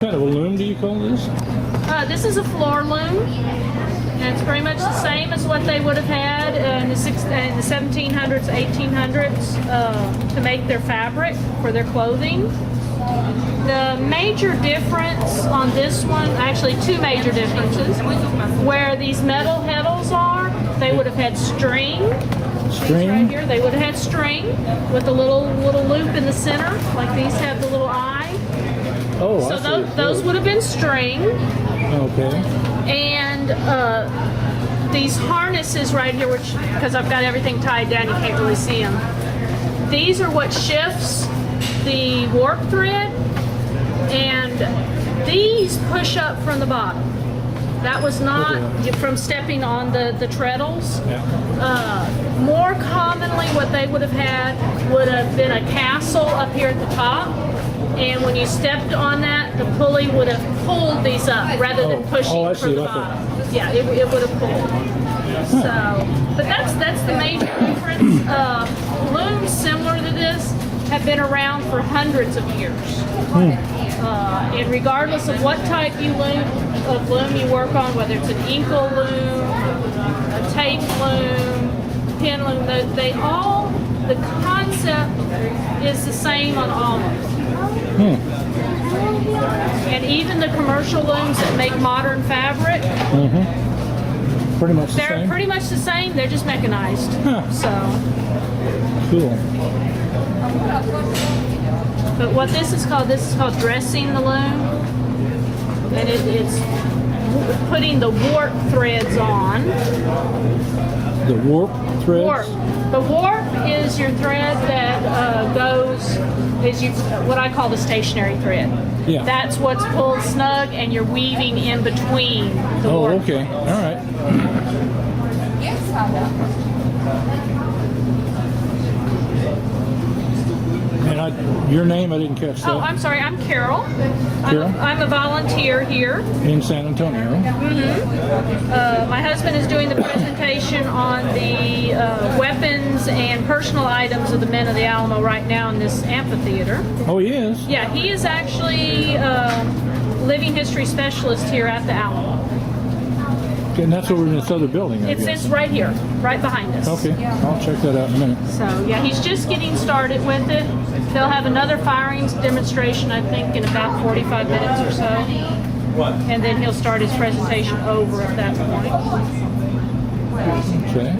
What kind of a loom do you call this? This is a floor loom, and it's pretty much the same as what they would have had in the 1700s, 1800s to make their fabric for their clothing. The major difference on this one, actually two major differences, where these metal heddles are, they would have had string. String? Right here, they would have had string with a little loop in the center, like these have the little eye. Oh, So I see. those would have been string. Okay. And these harnesses right here, which, because I've got everything tied down, you can't really see them. These are what shifts the warp thread, and these push up from the bottom. That was not from stepping on the treadles. Yeah. More commonly, what they would have had would have been a castle up here at the top. And when you stepped on that, the pulley would have pulled these up rather than pushing I from see, the like bottom. Yeah, it would have pulled. So, but that's the major difference. Looms similar to this have been around for hundreds of years. And regardless of what type of loom you work on, whether it's an inkle loom, a tape loom, pin loom, the concept is the same on all of them. And even the commercial looms that make modern fabric, Pretty much the they're same? pretty much the same. They're just mechanized. So, Cool. but what this is called dressing the loom, and it's putting the warp threads on. The warp threads? Warp. The warp is your thread that what I call the stationary thread. Yeah. That's what's pulled snug, and you're weaving in between the Oh, warp. okay. All right. And your name, I didn't catch that. Oh, I'm sorry. I'm Carol. Carol? I'm a volunteer here. In San Antonio. My husband is doing the presentation on the weapons and personal items of the men of the Alamo right now in this amphitheater. Oh, he is? Yeah, he is actually living history specialist here at the Alamo. Okay, and that's over in this other building, I guess. It's right here, right behind us. Okay, I'll check that out in a minute. So yeah, he's just getting started with it. They'll have another firing demonstration, I think, in about 45 minutes or so. And then he'll start his presentation over at that point. Okay.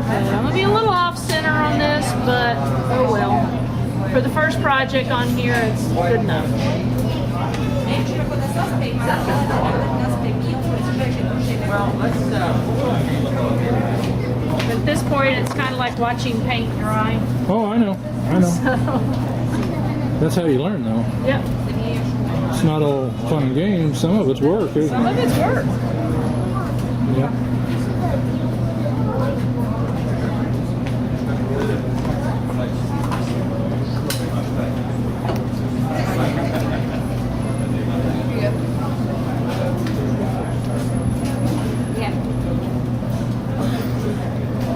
I'm going to be a little off-center on this, but oh well. For the first project on here, it's good enough. At this point, it's kind of like watching paint dry. Oh, I know. So, That's how you learn, though. yep. It's not all fun and games. Some of it's work, isn't Some of it? it's work. Yeah.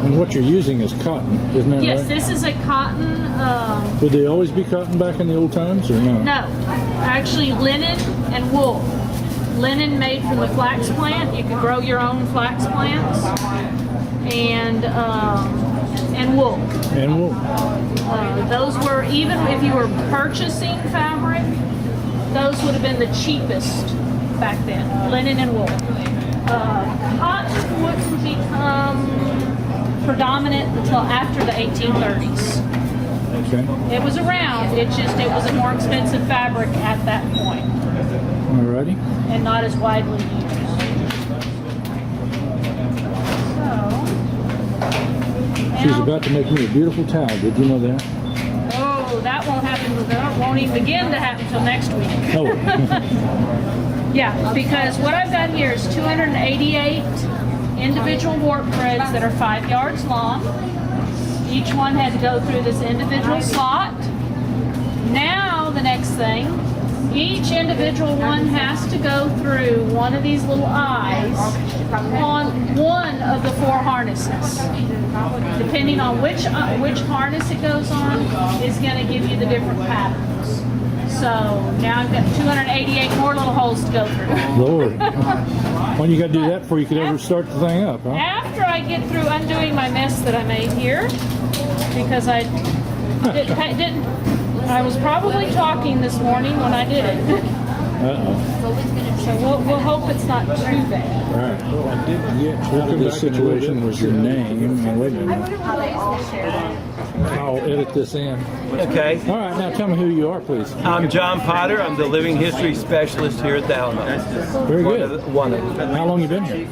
And what you're using is cotton, isn't that Yes, right? this is a cotton. Would they always be cotton back in the old times, or no? No, actually linen and wool. Linen made from the flax plant. You could grow your own flax plants, and wool. And wool. Those were, even if you were purchasing fabric, those would have been the cheapest back then. Linen and wool. Cotton wouldn't become predominant until after the 1830s. Okay. It was around. It was a more expensive fabric at that point, Alrighty. and not as widely used. She's So, about to make me a beautiful towel. Did you know that? oh, that won't happen. That won't even begin to happen until next week. Oh. Yeah, because what I've got here is 288 individual warp threads that are 5 yards long. Each one had to go through this individual slot. Now the next thing, each individual one has to go through one of these little eyes on one of the 4 harnesses. Depending on which harness it goes on is going to give you the different patterns. So now I've got 288 more little holes to go through. Lord. When you got to do that before you could ever start the thing up, huh? After I get through undoing my mess that I made here, because I didn't I was probably talking this morning when I did it. So we'll hope it's not too bad. Right. Well, I did get out of this situation was your name. And wait a minute. I'll edit this in. Okay. All right, now tell me who you are, please. I'm John Potter. I'm the living history specialist here at the Alamo. Very good. One of them. How long you been here?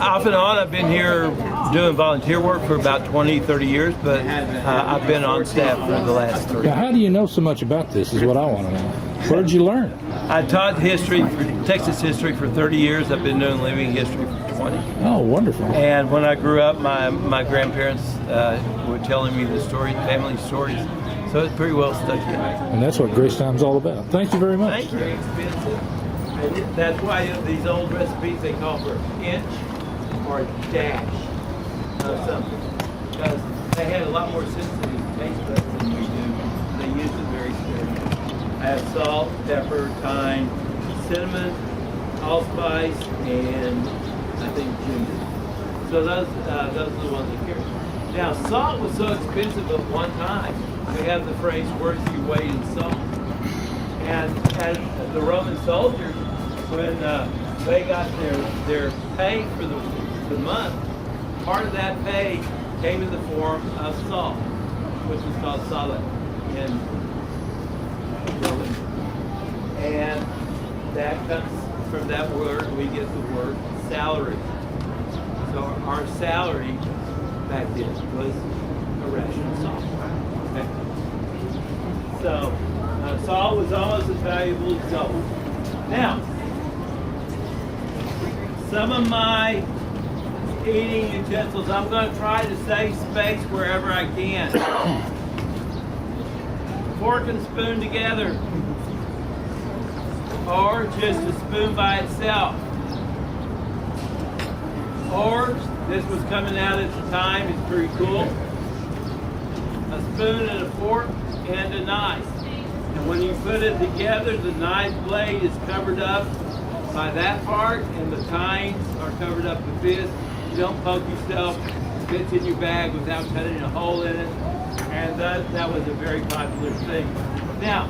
Off and on, I've been here doing volunteer work for about 20, 30 years, but I've been on staff for the last 3. Now, how do you know so much about this is what I want to know. Where'd you learn? I taught history, Texas history for 30 years. I've been doing living history for 20. Oh, wonderful. And when I grew up, my grandparents were telling me the story, family stories. So it's pretty well stuck in. And that's what Grace Time's all about. Thank you very much. Thank you. And that's why these old recipes they call for inch or a dash of something. Because they had a lot more sensitive taste buds than we do. They use it very sparingly. I have salt, pepper, thyme, cinnamon, allspice, and I think ginger. So those are the ones that carry. Now salt was so expensive at one time. We have the phrase "worth your weight in salt." And the Roman soldiers, when they got their pay for the month, part of that pay came in the form of salt, which was called sale in Roman. And that comes from that word, we get the word salary. So our salary back then was a ration of salt. Okay? So salt was almost as valuable as gold. Now, some of my eating utensils, I'm going to try to save space wherever I can. Fork and spoon together, or just a spoon by itself. Or, this was coming out at the time, it's pretty cool. A spoon and a fork and a knife. And when you put it together, the knife blade is covered up by that part, and the tines are covered up with this. You don't poke yourself, it fits in your bag without cutting a hole in it. And that was a very popular thing. Now,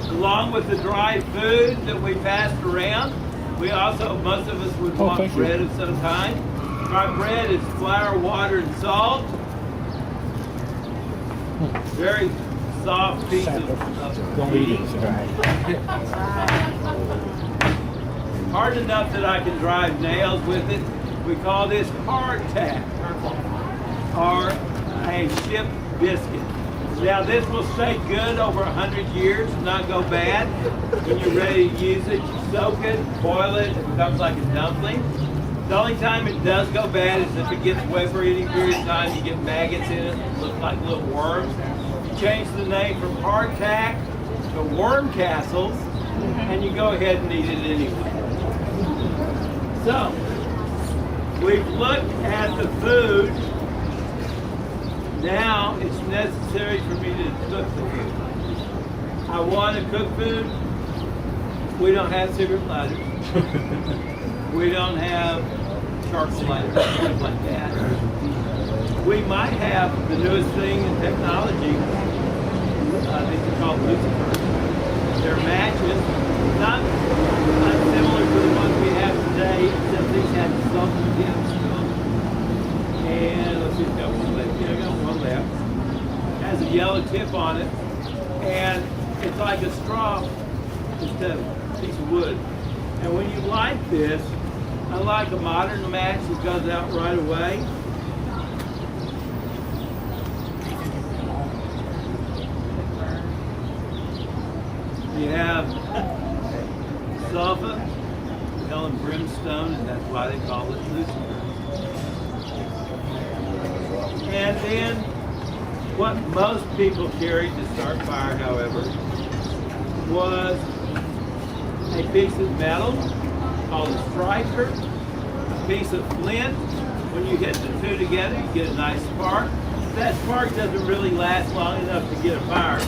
along with the dried food that we passed around, we also, most of us would want bread of some kind. Our bread is flour, water, and salt. Very soft piece of Don't eat it. hard enough that I can drive nails with it. We call this hardtack, or a ship biscuit. Now this will stay good over 100 years and not go bad. When you're ready to use it, you soak it, boil it, it becomes like a dumpling. The only time it does go bad is if it gets wet for any period of time, you get maggots in it that look like little worms. You change the name from hardtack to worm castles, and you go ahead and eat it anyway. So, we've looked at the food. Now it's necessary for me to cook the food. I want to cook food. We don't have cigarette lighters. We don't have charcoal lighters, stuff like that. We might have the newest thing in technology. These are called Lucifers. They're matches, not similar to the ones we have today, except these have sulfur tips. And let's see, got one left. Yeah, I got one left. Has a yellow tip on it, and it's like a straw instead of a piece of wood. And when you light this, unlike a modern match that goes out right away, you have sulfur, hell and brimstone, and that's why they call it Lucifer. And then, what most people carried to start fire, however, was a piece of metal called a striker, a piece of flint. When you hit the two together, you get a nice spark. That spark doesn't really last long enough to get a fire.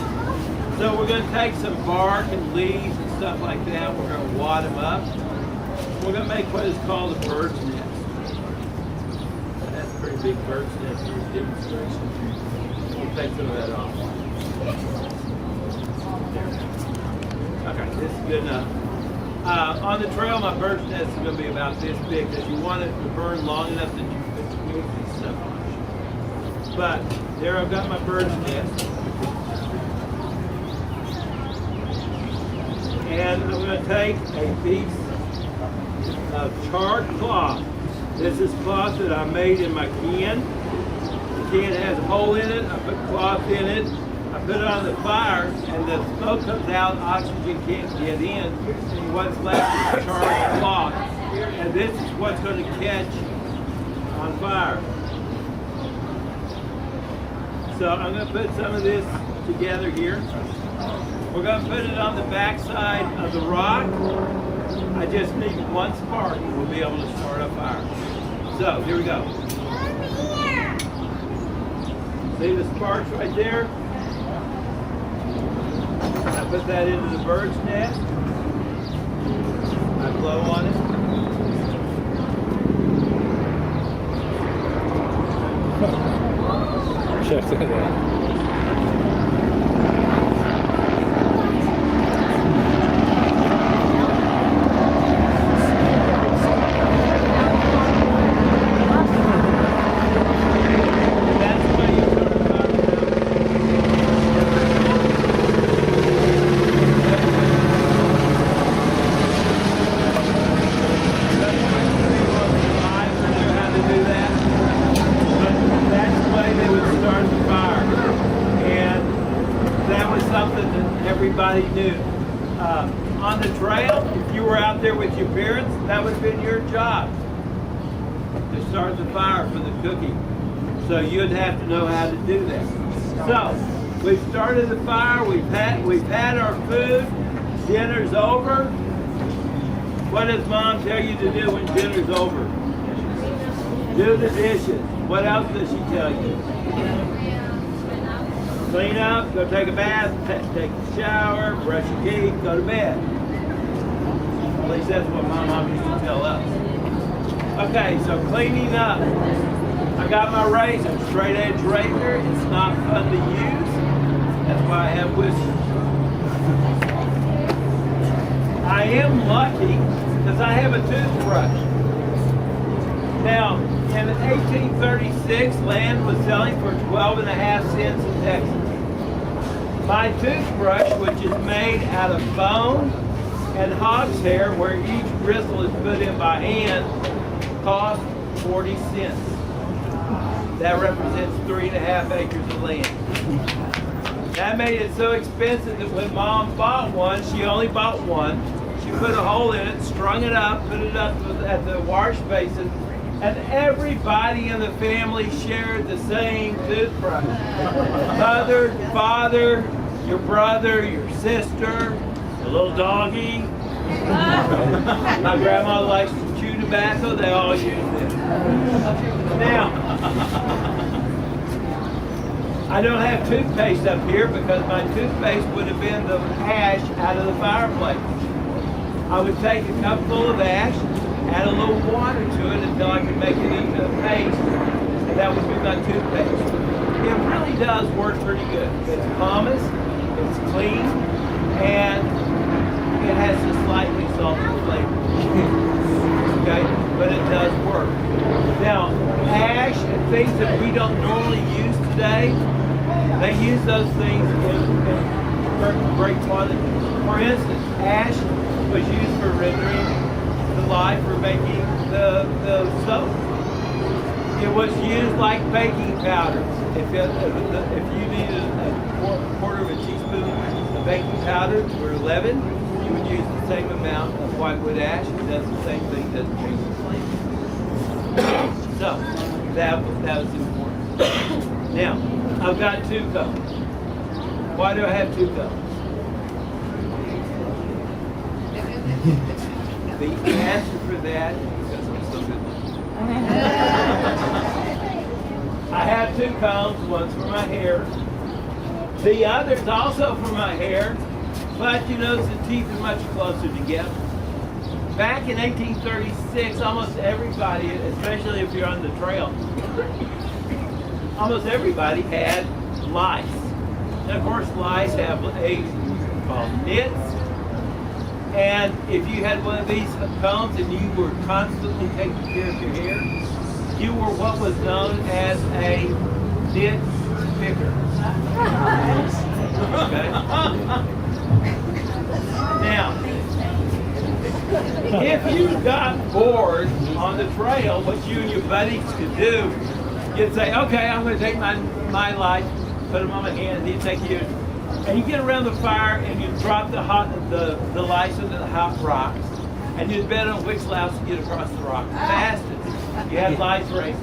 So we're going to take some bark and leaves and stuff like that. We're going to wad them up. We're going to make what is called a bird's nest. That's a pretty big bird's nest for this demonstration. We'll take some of that off. Okay, this is good enough. On the trail, my bird's nest is going to be about this big because you want it to burn long enough that you can put the wheels and stuff on it. But there I've got my bird's nest. And I'm going to take a piece of charred cloth. This is cloth that I made in my can. The can has a hole in it. I put cloth in it. I put it on the fire, and the smoke comes out. Oxygen can't get in. And what's left is charred cloth. And this is what's going to catch on fire. So I'm going to put some of this together here. We're going to put it on the back side of the rock. I just need one spark and we'll be able to start a fire. So, here we go. See the sparks right there? I put that into the bird's nest. I blow on it. Check that out. Everybody knew. On the trail, if you were out there with your parents, that would have been your job to start the fire for the cooking. So you'd have to know how to do that. So we've started the fire. We've had our food. Dinner's over. What does Mom tell you to do when dinner's over? Do the dishes. What else does she tell you? Clean up, go take a bath, take a shower, brush your teeth, go to bed. At least that's what my mom used to tell us. Okay, so cleaning up. I got my razor, straight edge razor. It's not fun to use. That's why I have whiskers. I am lucky because I have a toothbrush. Now, in 1836, land was selling for 12.5 cents in Texas. My toothbrush, which is made out of bone and hog's hair, where each bristle is put in by hand, cost 40 cents. That represents 3.5 acres of land. That made it so expensive that when Mom bought one, she only bought one. She put a hole in it, strung it up, put it up at the wash basin, and everybody in the family shared the same toothbrush. Mother, father, your brother, your sister, the little doggy. My grandma likes to chew tobacco, they all use it. Now, I don't have toothpaste up here because my toothpaste would have been the ash out of the fireplace. I would take a cup full of ash, add a little water to it until I could make it into a paste, and that would be my toothpaste. It really does work pretty good. It's pumice, it's clean, and it has a slightly salty flavor. Okay, but it does work. Now, ash and things that we don't normally use today, they use those things in great quantity. For instance, ash was used for rendering the lye for making the soap. It was used like baking powder. If you needed a quarter of a teaspoon of baking powder for leaven, you would use the same amount of whitewood ash. It does the same thing, doesn't change the flavor. So that was important. Now, I've got 2 cups. Why do I have 2 cups? The answer for that is because I'm so good looking. I have 2 combs, one's for my hair, The others also for my hair, but you notice the teeth are much closer together. Back in 1836, almost everybody, especially if you're on the trail, almost everybody had lice. And of course, lice have eggs called nits. And if you had one of these combs and you were constantly taking care of your hair, you were what was known as a nit picker. Okay? Now, if you got bored on the trail, what you and your buddies could do, you'd say, okay, I'm going to take my light, put them on my hand, and you'd take yours. And you get around the fire and you drop the lights into the hot rocks, and you'd bet on which louse to get across the rock fastest. You had lights races.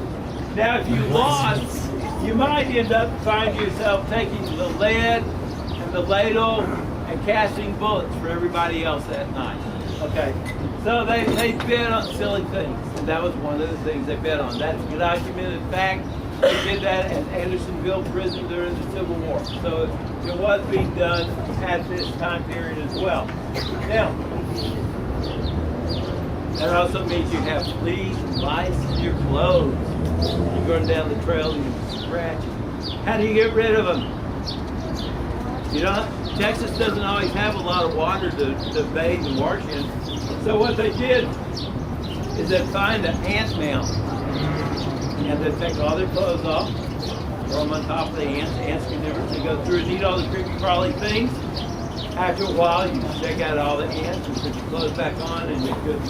Now, if you lost, you might end up finding yourself taking the lead and the ladle and casting bullets for everybody else that night. Okay, so they bet on silly things, and that was one of the things they bet on. That's a documented fact. They did that at Andersonville Prison during the Civil War. So it was being done at this time period as well. Now, that also means you have fleas and lice in your clothes. You're going down the trail and you scratch it. How do you get rid of them? You know, Texas doesn't always have a lot of water to bathe and wash in. So what they did is they'd find an ant mound. And they'd take all their clothes off, throw them on top of the ants. The ants can never go through and eat all the creepy crawly things. After a while, you check out all the ants and put your clothes back on and you're good.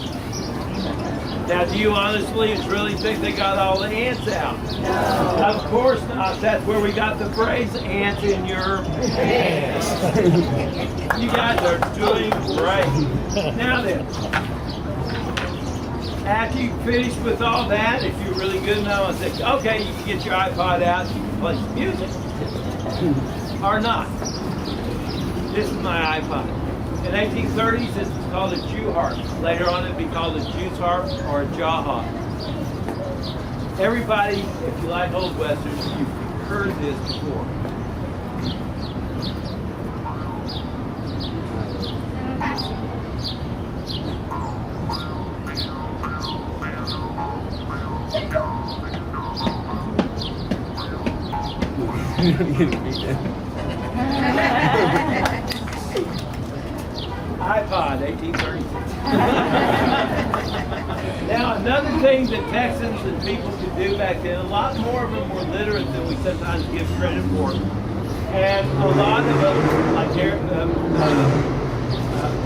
Now, do you honestly really think they got all the ants out? No. Of course not. That's where we got the phrase, ants in your pants. You guys are doing great. Now then, after you finish with all that, if you're really good enough, I'll say, okay, you can get your iPod out, you can play some music. Or not. This is my iPod. In 1830s, this was called a Jew harp. Later on, it'd be called a Jew's harp or a jaw harp. Everybody, if you like old westerns, you've heard this before. iPod, 1836. Now, another thing that Texans and people could do back then, a lot more of them were literate than we sometimes give credit for. And a lot of them, like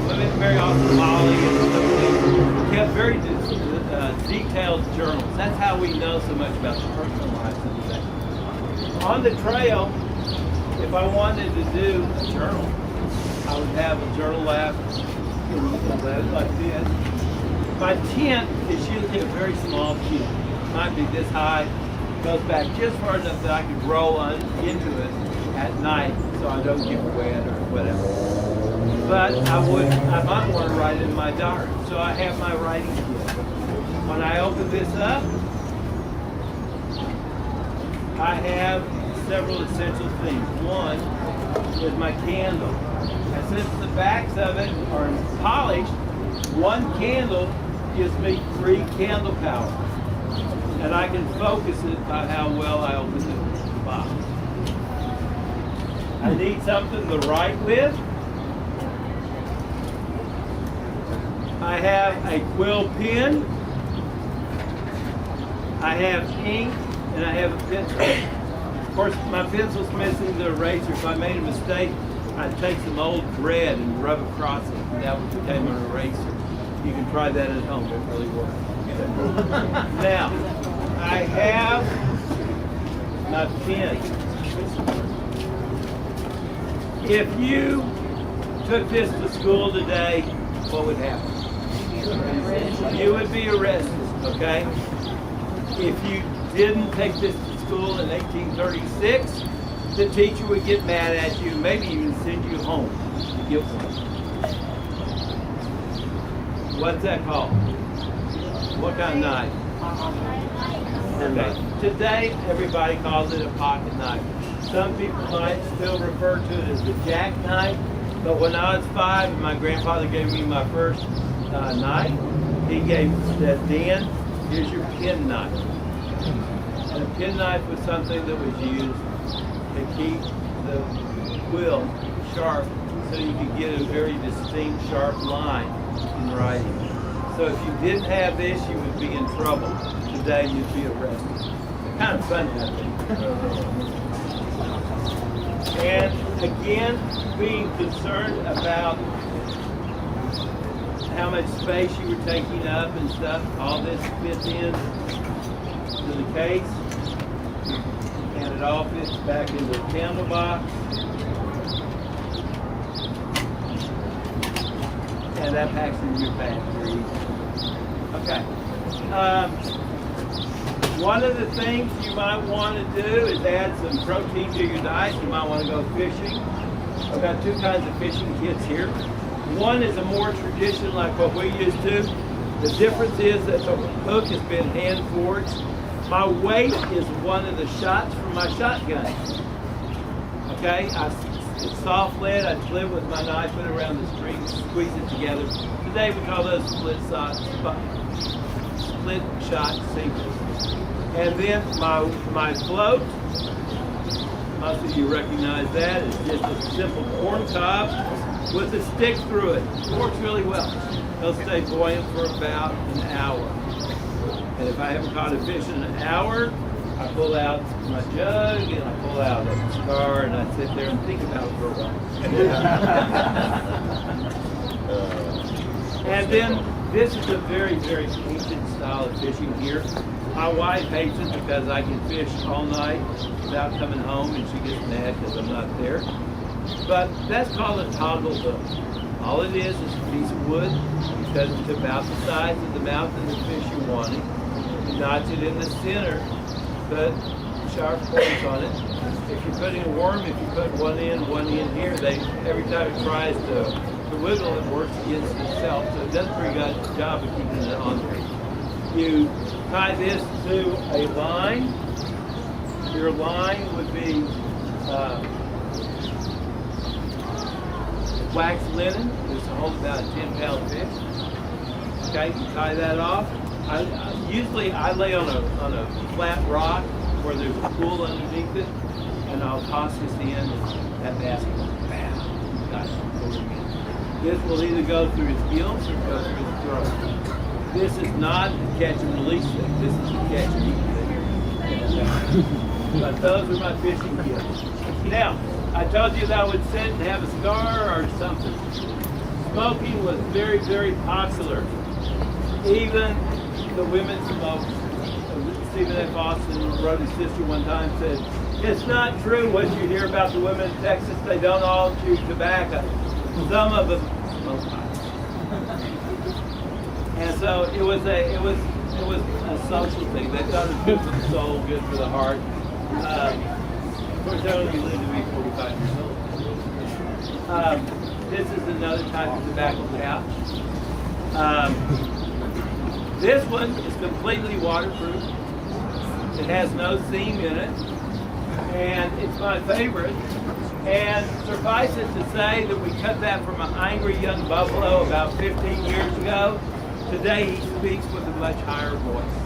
women very often Molly and stuff, kept very detailed journals. That's how we know so much about the personal lives of the thing. On the trail, if I wanted to do a journal, I would have a journal lab like this. My tent is usually a very small sheet. It might be this high, goes back just far enough that I could roll into it at night so I don't get wet or whatever. But I might want to write in my diary. So I have my writing kit. When I open this up, I have several essential things. One is my candle. And since the backs of it are polished, one candle gives me 3 candle power. And I can focus it by how well I open the box. I need something to write with. I have a quill pen. I have ink, and I have a pencil. Of course, my pencil's missing the eraser. If I made a mistake, I'd take some old thread and rub across it, and that would become an eraser. You can try that at home, it really works. Now, I have my pen. If you took this to school today, what would happen? You would be arrested, okay? If you didn't take this to school in 1836, the teacher would get mad at you, maybe even send you home to get one. What's that called? What kind of knife? Okay. Today, everybody calls it a pocket knife. Some people might still refer to it as the jackknife. But when I was 5 and my grandfather gave me my first knife, he said, Dan, here's your penknife. And a penknife was something that was used to keep the quill sharp so you could get a very distinct, sharp line in writing. So if you didn't have this, you would be in trouble. Today, you'd be arrested. Kind of fun, I think. And again, being concerned about how much space you were taking up and stuff, all this fits in to the case. And it all fits back into the candle box. And that packs in your bag very easy. Okay. One of the things you might want to do is add some protein to your diet. You might want to go fishing. I've got 2 kinds of fishing kits here. One is a more traditional, like what we used to. The difference is that the hook has been hand forged. My weight is one of the shots from my shotgun. Okay, it's soft lead. I split with my knife, put it around the string, squeeze it together. Today we call those split shot singles. And then my float, most of you recognize that, is just a simple corn cob with a stick through it. It works really well. It'll stay buoyant for about an hour. And if I haven't caught a fish in an hour, I pull out my jug and I pull out a scar and I sit there and think about it for a while. And then this is a very, very ancient style of fishing here. My wife hates it because I can fish all night without coming home and she gets mad because I'm not there. But that's called a toggle hook. All it is a piece of wood. You cut it to about the size of the mouth of the fish you're wanting. You notch it in the center, put sharp points on it. If you're putting a worm, if you put one in here, every time it tries to wiggle, it works against itself. So it does a pretty good job of keeping it on there. You tie this to a line. Your line would be wax linen. This will hold about a 10-pound fish. Okay, you tie that off. Usually I lay on a flat rock where there's a pool underneath it, and I'll toss this in. That basket will bam. Got it. This will either go through his gills or go through his throat. This is not a catch and release thing. This is a catch and eat thing. But those are my fishing gifts. Now, I told you that I would sit and have a cigar or something. Smoking was very, very popular. Even the women smoked. Stephen F. Austin wrote his sister one time, said, "It's not true what you hear about the women in Texas. They don't all chew tobacco. Some of them smoke pot." And so it was a social thing. They thought it was good for the soul, good for the heart. Of course, they only lived to be 45 years old. This is another type of tobacco pouch. This one is completely waterproof. It has no seam in it, and it's my favorite. And suffice it to say that we cut that from an angry young buffalo about 15 years ago. Today he speaks with a much higher voice.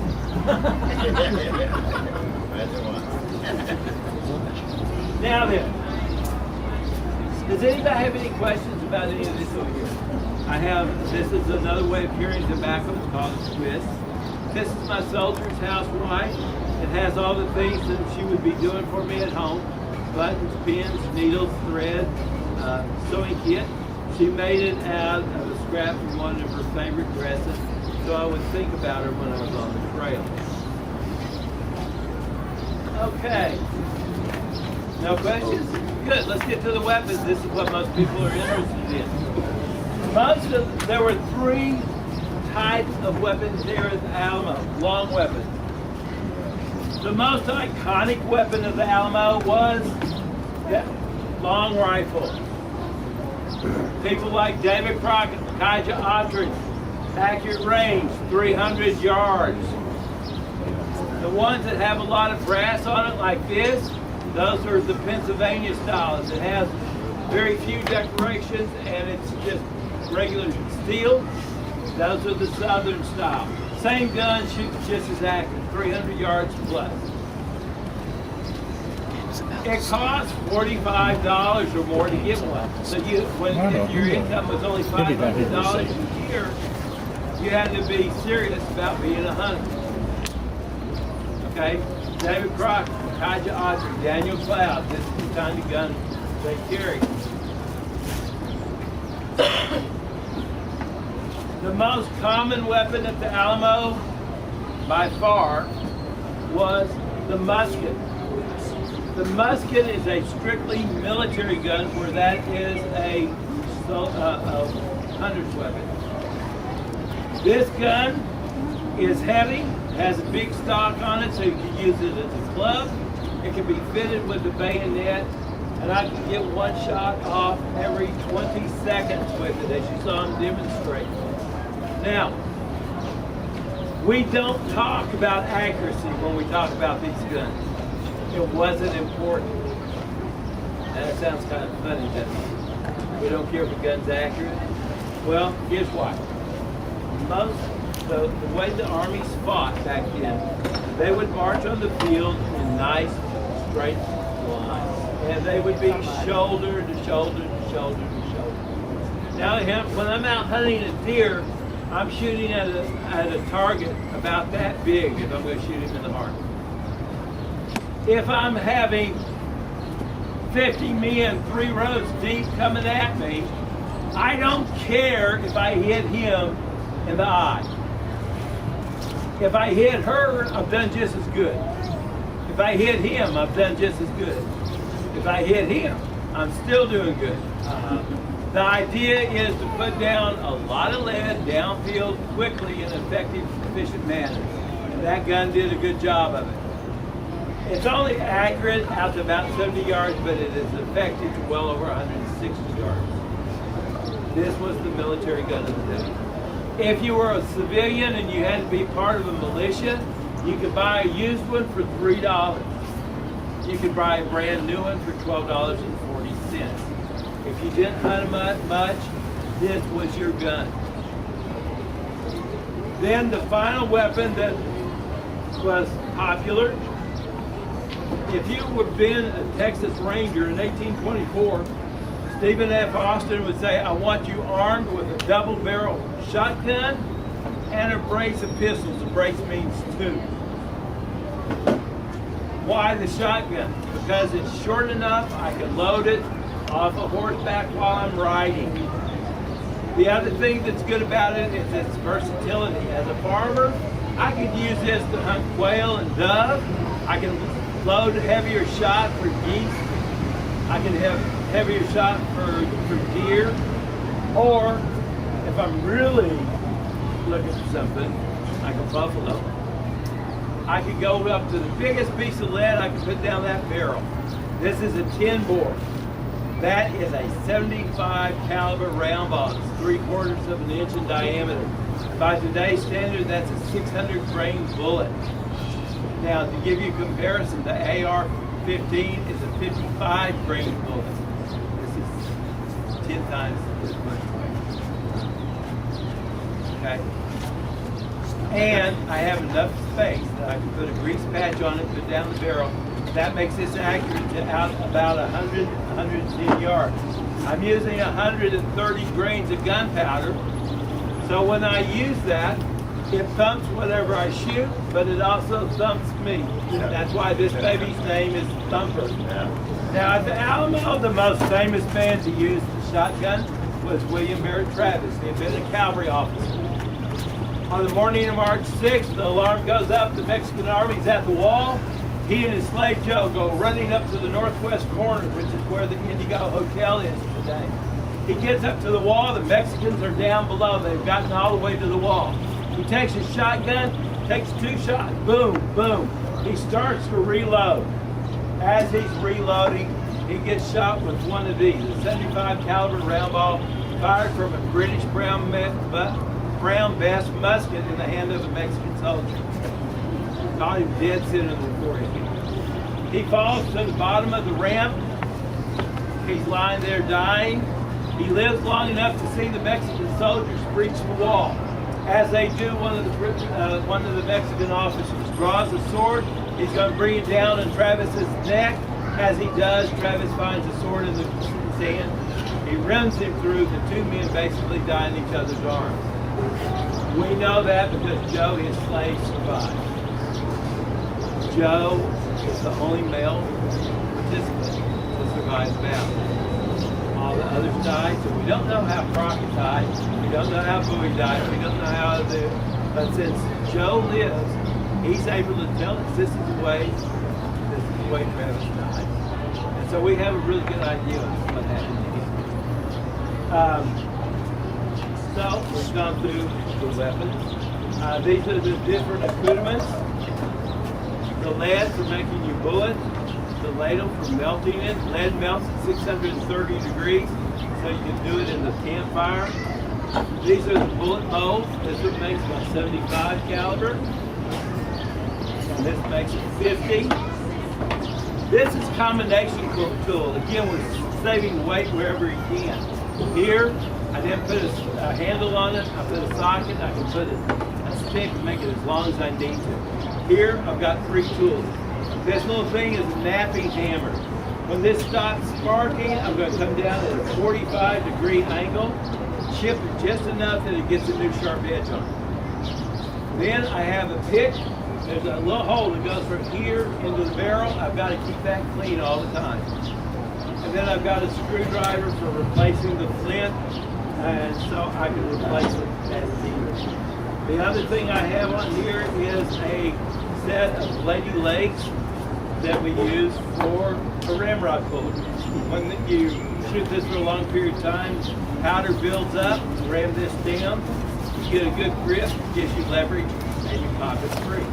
Now then, does anybody have any questions about any of this over here? This is another way of carrying tobacco. It's called a twist. This is my soldier's housewife. It has all the things that she would be doing for me at home. Buttons, pins, needles, thread, sewing kit. She made it out of a scrap from one of her favorite dresses, so I would think about her when I was on the trail. Okay. No questions? Good. Let's get to the weapons. This is what most people are interested in. There were 3 types of weapons here at the Alamo, long weapons. The most iconic weapon of the Alamo was that long rifle. People like David Crockett, Kaija Ottridge, accurate range, 300 yards. The ones that have a lot of brass on it like this, Those are the Pennsylvania styles. It has very few decorations and it's just regular steel. Those are the Southern style. Same gun, shoots just as accurate, 300 yards plus. It costs $45 or more to get one. So if your income was only $500 a year, you had to be serious about being a hunter. Okay? David Crocker, Kaja Audrey, Daniel Cloud, this is the kind of gun they carry. The most common weapon at the Alamo, by far, was the musket. The musket is a strictly military gun where that is a hunter's weapon. This gun is heavy, has a big stock on it so you can use it as a club. It can be fitted with the bayonet, and I can get one shot off every 20 seconds with it, as you saw him demonstrate. Now, we don't talk about accuracy when we talk about these guns. It wasn't important. And that sounds kind of funny, doesn't it? We don't care if the gun's accurate. Well, here's why. The way the armies fought back then, they would march on the field in nice, straight lines. And they would be shoulder to shoulder to shoulder to shoulder. Now, when I'm out hunting a deer, I'm shooting at a target about that big if I'm going to shoot him in the heart. If I'm having 50 men 3 rows deep coming at me, I don't care if I hit him in the eye. If I hit her, I've done just as good. If I hit him, I've done just as good. If I hit him, I'm still doing good. The idea is to put down a lot of lead downfield quickly in an effective, efficient manner. And that gun did a good job of it. It's only accurate out to about 70 yards, but it is effective to well over 160 yards. This was the military gun of the day. If you were a civilian and you had to be part of a militia, you could buy a used one for $3. You could buy a brand new one for $12.40. If you didn't hunt much, this was your gun. Then the final weapon that was popular, if you would have been a Texas Ranger in 1824, Stephen F. Austin would say, I want you armed with a double-barrel shotgun and a brace of pistols. A brace means 2. Why the shotgun? Because it's short enough, I can load it off a horseback while I'm riding. The other thing that's good about it is its versatility. As a farmer, I could use this to hunt quail and dove. I can load a heavier shot for geese. I can have heavier shot for deer. Or if I'm really looking for something, I can buffalo. I could go up to the biggest piece of lead, I can put down that barrel. This is a 10 bore. That is a 75 caliber round ball. It's 3/4 of an inch in diameter. By today's standard, that's a 600 grain bullet. Now, to give you a comparison, the AR-15 is a 55 grain bullet. This is 10 times as much weight. Okay? And I have enough space that I can put a grease patch on it, put down the barrel. That makes this accurate to out about 100, 110 yards. I'm using 130 grains of gunpowder. So when I use that, it thumps whatever I shoot, but it also thumps me. That's why this baby's name is Thumper. Now at the Alamo, the most famous man to use the shotgun was William Barrett Travis. He had been a cavalry officer. On the morning of March 6th, the alarm goes up, the Mexican army's at the wall. He and his slave Joe go running up to the northwest corner, which is where the Indigo Hotel is today. He gets up to the wall, the Mexicans are down below, they've gotten all the way to the wall. He takes his shotgun, takes 2 shots, boom, boom. He starts to reload. As he's reloading, he gets shot with one of these, a 75 caliber round ball fired from a British brown best musket in the hand of a Mexican soldier. Got him dead center of the forehead. He falls to the bottom of the ramp. He's lying there dying. He lives long enough to see the Mexican soldiers breach the wall. As they do, one of the Mexican officers draws a sword. He's going to bring it down on Travis's neck. As he does, Travis finds a sword in the sand. He runs him through. The two men basically die in each other's arms. We know that because Joe, his slave, survived. Joe is the only male participant to survive the battle. All the others died, so we don't know how Crockett died. We don't know how Bowie died. We don't know how but since Joe lives, he's able to tell us this is the way Travis died. And so we have a really good idea of what happened to him. So we've gone through the weapons. These are the different accoutrements. The lead for making your bullet. The ladle for melting it. Lead melts at 630 degrees, so you can do it in the campfire. These are the bullet molds. This one makes about 75 caliber. And this makes it 50. This is combination tool. Again, we're saving weight wherever you can. Here, I didn't put a handle on it. I put a socket. I can put a stick and make it as long as I need to. Here, I've got 3 tools. This little thing is a napping hammer. When this stops sparking, I'm going to come down at a 45-degree angle, chip it just enough that it gets a new sharp edge on it. Then I have a pick. There's a little hole that goes from here into the barrel. I've got to keep that clean all the time. And then I've got a screwdriver for replacing the flint, and so I can replace it as needed. The other thing I have on here is a set of lady legs that we use for a ramrod puller. When you shoot this for a long period of time, powder builds up, ram this down, you get a good grip, gives you leverage, and you pop it free.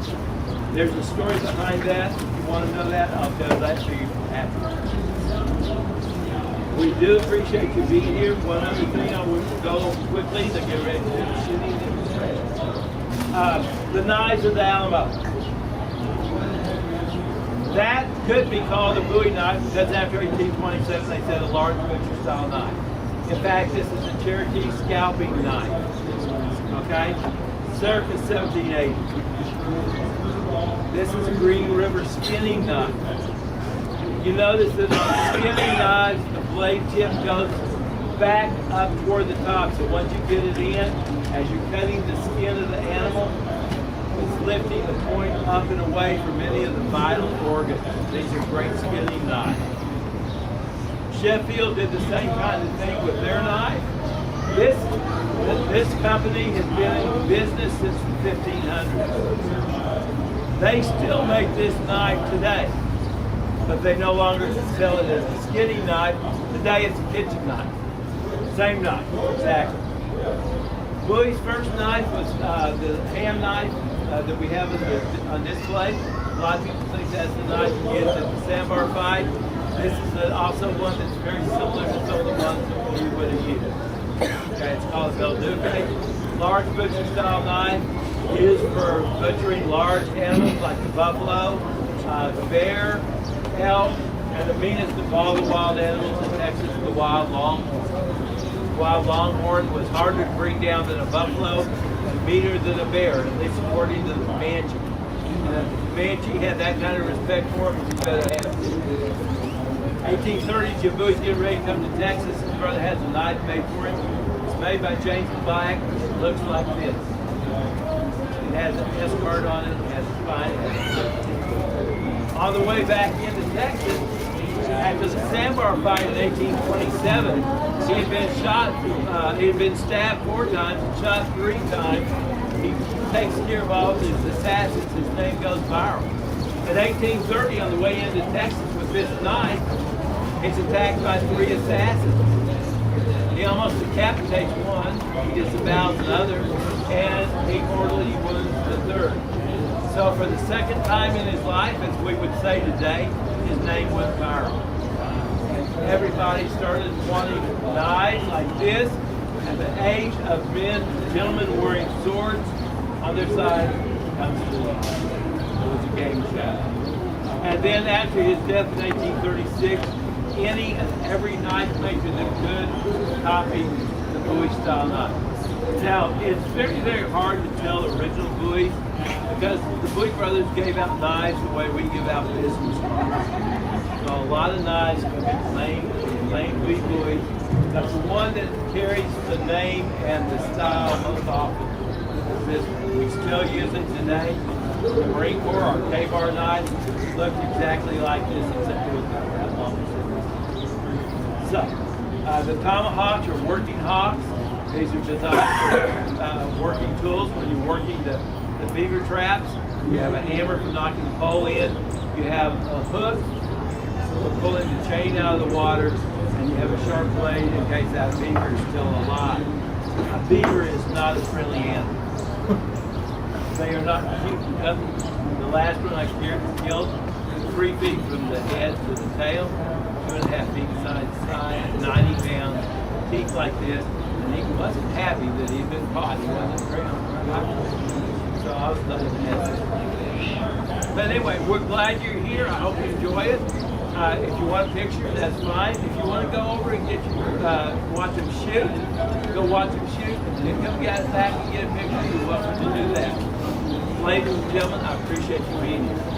There's a story behind that. If you want to know that, I'll tell that to you afterwards. We do appreciate you being here. One other thing I will go quickly to get ready to do the shooting demonstration. The knives of the Alamo. That could be called a Bowie knife because after 1827 they said a large butcher style knife. In fact, this is a Cherokee scalping knife. Okay? Circa 1780. This is a Green River skinning knife. You notice that on skinning knives, the blade tip goes back up toward the top. So once you get it in, as you're cutting the skin of the animal, it's lifting the point up and away from many of the vital organs. These are great skinning knives. Sheffield did the same kind of thing with their knife. This company has been in business since the 1500s. They still make this knife today, but they no longer sell it as a skinning knife. Today it's a kitchen knife. Same knife, exactly. Bowie's first knife was the hand knife that we have on display. A lot of people think that's the knife you get at the sandbar fight. This is also one that's very similar to some of the ones that we would have used. Okay, it's called Belduque. Large butcher style knife used for butchering large animals like the buffalo, the bear, elk, and the meanest of all the wild animals in Texas, the wild longhorn. The wild longhorn was harder to bring down than a buffalo, and meaner than a bear, at least according to the Comanche. And if the Comanche had that kind of respect for him, you better have it. 1830s, Jim Bowie's getting ready to come to Texas. His brother has a knife made for him. It's made by James Black. It looks like this. It has an S card on it. It has a spine. On the way back into Texas, after the sandbar fight in 1827, he had been shot. He had been stabbed 4 times and shot 3 times. He takes care of all of his assassins. His name goes viral. In 1830, on the way into Texas with this knife, he's attacked by 3 assassins. He almost decapitates one, he disavows another, and he mortally wounds the 3rd. So for the 2nd time in his life, as we would say today, his name went viral. And everybody started wanting knives like this at the age of gentlemen wearing swords on their side comes to law. It was a game changer. And then after his death in 1836, any and every knife maker that could copied the Bowie style knife. Now, it's very, very hard to tell original Bowie because the Bowie brothers gave out knives the way we give out business cards. So a lot of knives come in plain Bowie. That's the one that carries the name and the style most often. Is this one. We still use it today. The Marine Corps, our K-bar knives, look exactly like this, except with that long. So, the tomahawks are working hawks. These are designed for working tools when you're working the beaver traps. You have a hammer for knocking the pole in. You have a hook for pulling the chain out of the water. And you have a sharp blade in case that beaver is still alive. A beaver is not a friendly animal. They are not cute. The last one I killed, 3 feet from the head to the tail, 2.5 feet side to side, 90 pounds, teeth like this. And he wasn't happy that he'd been caught. He wasn't drowned. So I was glad to have it. But anyway, we're glad you're here. I hope you enjoy it. If you want a picture, that's fine. If you want to go over and get your, watch them shoot, go watch them shoot, and then come get us back and get a picture. You're welcome to do that. Ladies and gentlemen, I appreciate you being here.